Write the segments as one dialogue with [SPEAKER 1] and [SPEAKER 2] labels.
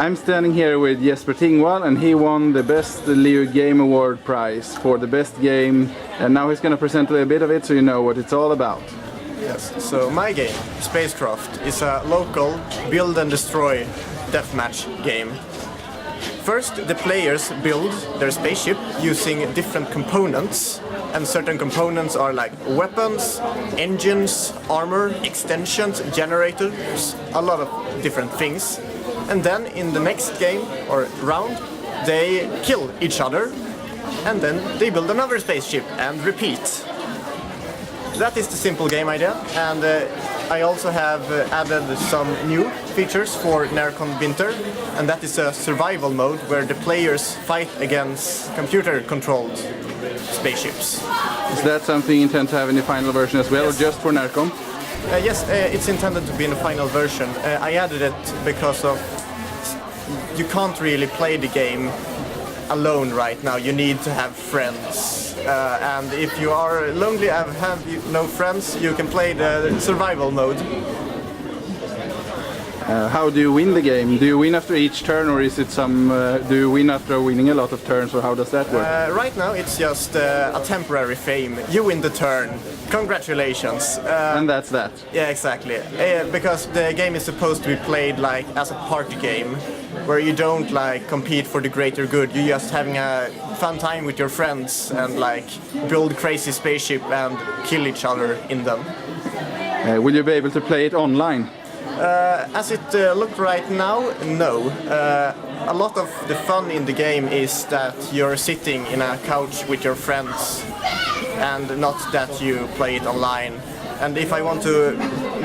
[SPEAKER 1] I'm standing here with Jesper Tingvall, and he won the Best Leo Game Award prize for the best game, and now he's going to present a bit of it so you know what it's all about.
[SPEAKER 2] Yes, so my game, Spacecraft, is a local build and destroy deathmatch game. First, the players build their spaceship using different components, and certain components are like weapons, engines, armor, extensions, generators, a lot of different things. And then in the next game or round, they kill each other, and then they build another spaceship and repeat. That is the simple game idea, and I also have added some new features for Närcon Winter, and that is a survival mode where the players fight against computer-controlled spaceships.
[SPEAKER 1] Is that something you intend to have in the final version as well, yes, or just for Närcon?
[SPEAKER 2] Yes, it's intended to be in the final version. I added it because of you can't really play the game alone right now. You need to have friends. And if you are lonely and have no friends, you can play the survival mode.
[SPEAKER 1] How do you win the game? Do you win after each turn, or is it do you win after winning a lot of turns, or how does that work?
[SPEAKER 2] Right now it's just a temporary fame. You win the turn. Congratulations.
[SPEAKER 1] And that's that?
[SPEAKER 2] Yeah, exactly. Because the game is supposed to be played like as a party game, where you don't like compete for the greater good. You're just having a fun time with your friends and like build crazy spaceship and kill each other in them.
[SPEAKER 1] Will you be able to play it online?
[SPEAKER 2] As it looked right now, no. A lot of the fun in the game is that you're sitting in a couch with your friends and not that you play it online. And if I want to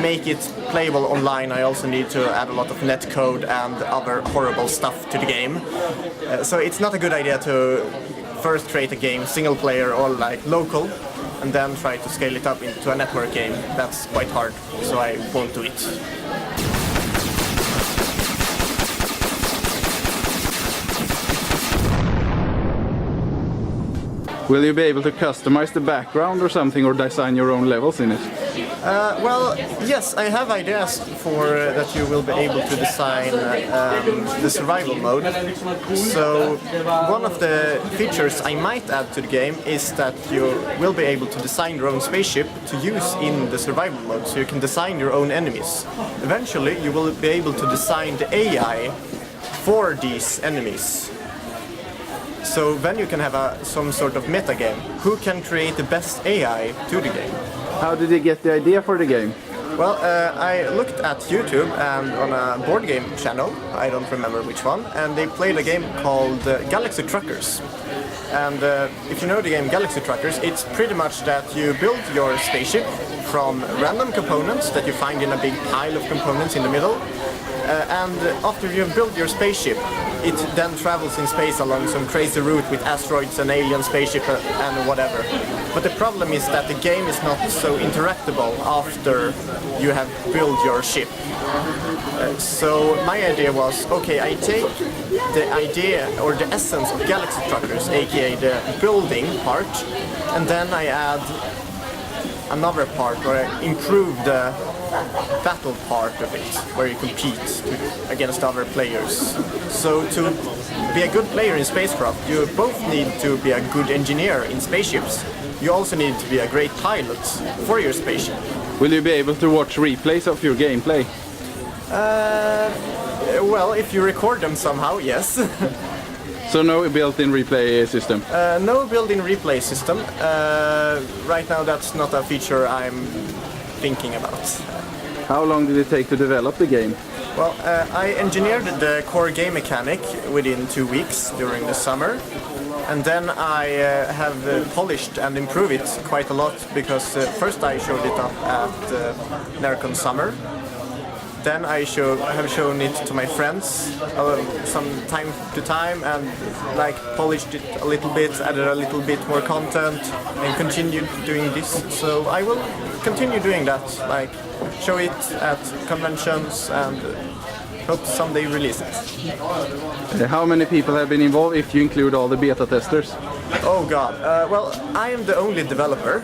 [SPEAKER 2] make it playable online, I also need to add a lot of netcode and other horrible stuff to the game. So it's not a good idea to first create a game single player or like local and then try to scale it up into a network game. That's quite hard, so I won't do it.
[SPEAKER 1] Will you be able to customize the background or something, or design your own levels in it?
[SPEAKER 2] Well, yes, I have ideas for that you will be able to design the survival mode. So one of the features I might add to the game is that you will be able to design your own spaceship to use in the survival mode, so you can design your own enemies. Eventually you will be able to design the AI for these enemies. So then you can have some sort of meta game. Who can create the best AI to the game?
[SPEAKER 1] How did you get the idea for the game?
[SPEAKER 2] Well, I looked at YouTube and on a board game channel, I don't remember which one, and they played a game called Galaxy Truckers. And if you know the game Galaxy Truckers, it's pretty much that you build your spaceship from random components that you find in a big pile of components in the middle. And after you've built your spaceship, it then travels in space along some crazy route with asteroids and alien spaceship and whatever. But the problem is that the game is not so interactable after you have built your ship. So my idea was, okay, I take the idea or the essence of Galaxy Truckers, aka the building part, and then I add another part where I improve the battle part of it, where you compete against other players. So to be a good player in Spacecraft, you both need to be a good engineer in spaceships. You also need to be a great pilot for your spaceship.
[SPEAKER 1] Will you be able to watch replays of your gameplay?
[SPEAKER 2] Well, if you record them somehow, yes.
[SPEAKER 1] So no built-in replay system?
[SPEAKER 2] No built-in replay system. Right now that's not a feature I'm thinking about.
[SPEAKER 1] How long did it take to develop the game?
[SPEAKER 2] Well, I engineered the core game mechanic within 2 weeks during the summer. And then I have polished and improved it quite a lot, because first I showed it up at Närcon Summer. Then I have shown it to my friends some time to time and like polished it a little bit, added a little bit more content and continued doing this. So I will continue doing that, like show it at conventions and hope to someday release it.
[SPEAKER 1] How many people have been involved if you include all the beta testers?
[SPEAKER 2] Oh god, well, I am the only developer.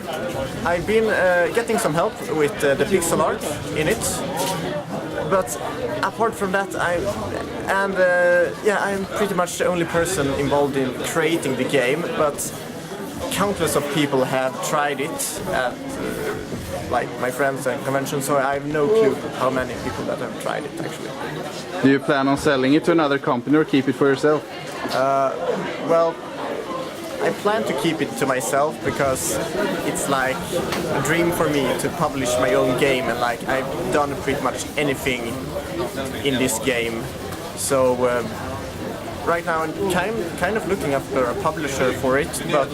[SPEAKER 2] I've been getting some help with the pixel art in it. But apart from that, And yeah, I'm pretty much the only person involved in creating the game, but countless of people have tried it at like my friends and conventions, so I have no clue how many people that have tried it actually.
[SPEAKER 1] Do you plan on selling it to another company or keep it for yourself?
[SPEAKER 2] Well, I plan to keep it to myself because it's like a dream for me to publish my own game, and like I've done pretty much anything in this game. So right now I'm kind of looking after a publisher for it, but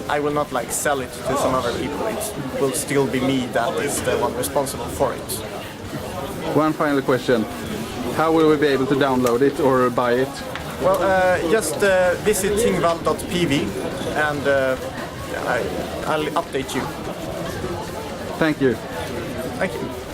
[SPEAKER 2] I will not like sell it to some other people. It will still be me that is the one responsible for it.
[SPEAKER 1] One final question. How will we be able to download it or buy it?
[SPEAKER 2] Well, just visit tingvall.pv and I'll update you.
[SPEAKER 1] Thank you.
[SPEAKER 2] Thank you.